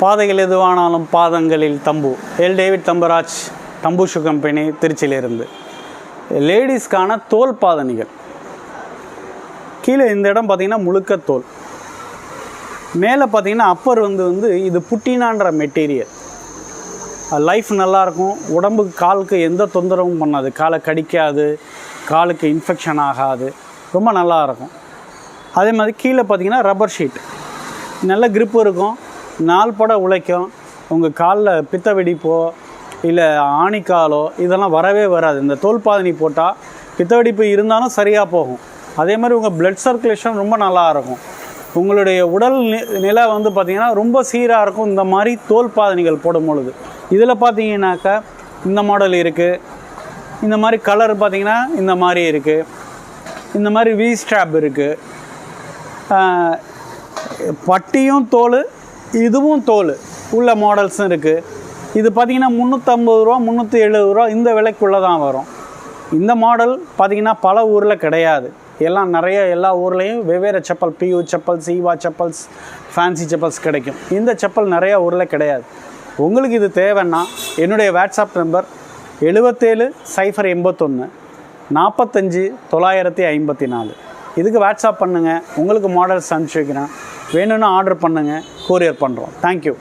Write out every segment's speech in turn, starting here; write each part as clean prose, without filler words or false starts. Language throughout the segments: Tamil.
பாதைகள் எதுவானாலும் பாதங்களில் தம்பு. எல் டேவிட் தம்பராஜ், தம்பு ஷூ கம்பெனி, திருச்சியிலிருந்து. லேடிஸ்க்கான தோல் பாதணிகள். கீழே இந்த இடம் பார்த்திங்கன்னா முழுக்க தோல், மேலே பார்த்திங்கன்னா அப்பர் வந்து இது புட்டினான்ற மெட்டீரியல். லைஃப் நல்லாயிருக்கும், உடம்புக்கு காலுக்கு எந்த தொந்தரவும் பண்ணாது, காலை கடிக்காது, காலுக்கு இன்ஃபெக்ஷன் ஆகாது, ரொம்ப நல்லாயிருக்கும். அதே மாதிரி கீழே பார்த்திங்கன்னா ரப்பர் ஷீட், நல்ல க்ரிப்பு இருக்கும், நாள் பட உழைக்கும். உங்கள் காலில் பித்த வெடிப்போ இல்லை ஆணிக்காலோ இதெல்லாம் வரவே வராது. இந்த தோல் பாதணி போட்டால் பித்த வெடிப்பு இருந்தாலும் சரியாக போகும். அதே மாதிரி உங்கள் பிளட் சர்க்குலேஷன் ரொம்ப நல்லாயிருக்கும். உங்களுடைய உடல் நிலை வந்து பார்த்திங்கன்னா ரொம்ப சீராக இருக்கும் இந்த மாதிரி தோல் பாதணிகள் போடும் பொழுது. இதில் பார்த்தீங்கன்னாக்கா இந்த மாடல் இருக்குது, இந்த மாதிரி கலர் பார்த்திங்கன்னா இந்த மாதிரி இருக்குது, இந்த மாதிரி வி ஸ்ட்ராப் இருக்குது, பட்டியும் தோல் இதுவும் தோல் உள்ள மாடல்ஸும் இருக்குது. இது பார்த்திங்கன்னா 350 ரூபா 370 ரூபா இந்த விலைக்குள்ளே தான் வரும். இந்த மாடல் பார்த்திங்கன்னா பல ஊரில் கிடையாது, எல்லாம் நிறைய எல்லா ஊர்லேயும் வெவ்வேறு செப்பல், பியூ செப்பல்ஸ், ஈவா செப்பல்ஸ், ஃபேன்சி செப்பல்ஸ் கிடைக்கும். இந்த செப்பல் நிறையா ஊரில் கிடையாது. உங்களுக்கு இது தேவைன்னா என்னுடைய வாட்ஸ்அப் நம்பர் 77 081 45 954. இதுக்கு வாட்ஸ்அப் பண்ணுங்கள், உங்களுக்கு மாடல்ஸ் அனுப்பிச்சி வைக்கிறேன். வேணும்னு ஆர்டர் பண்ணுங்கள், கொரியர் பண்ணுறோம். தேங்க்யூ.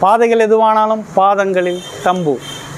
பாதைகள் எதுவானாலும் பாதங்களில் தம்பு.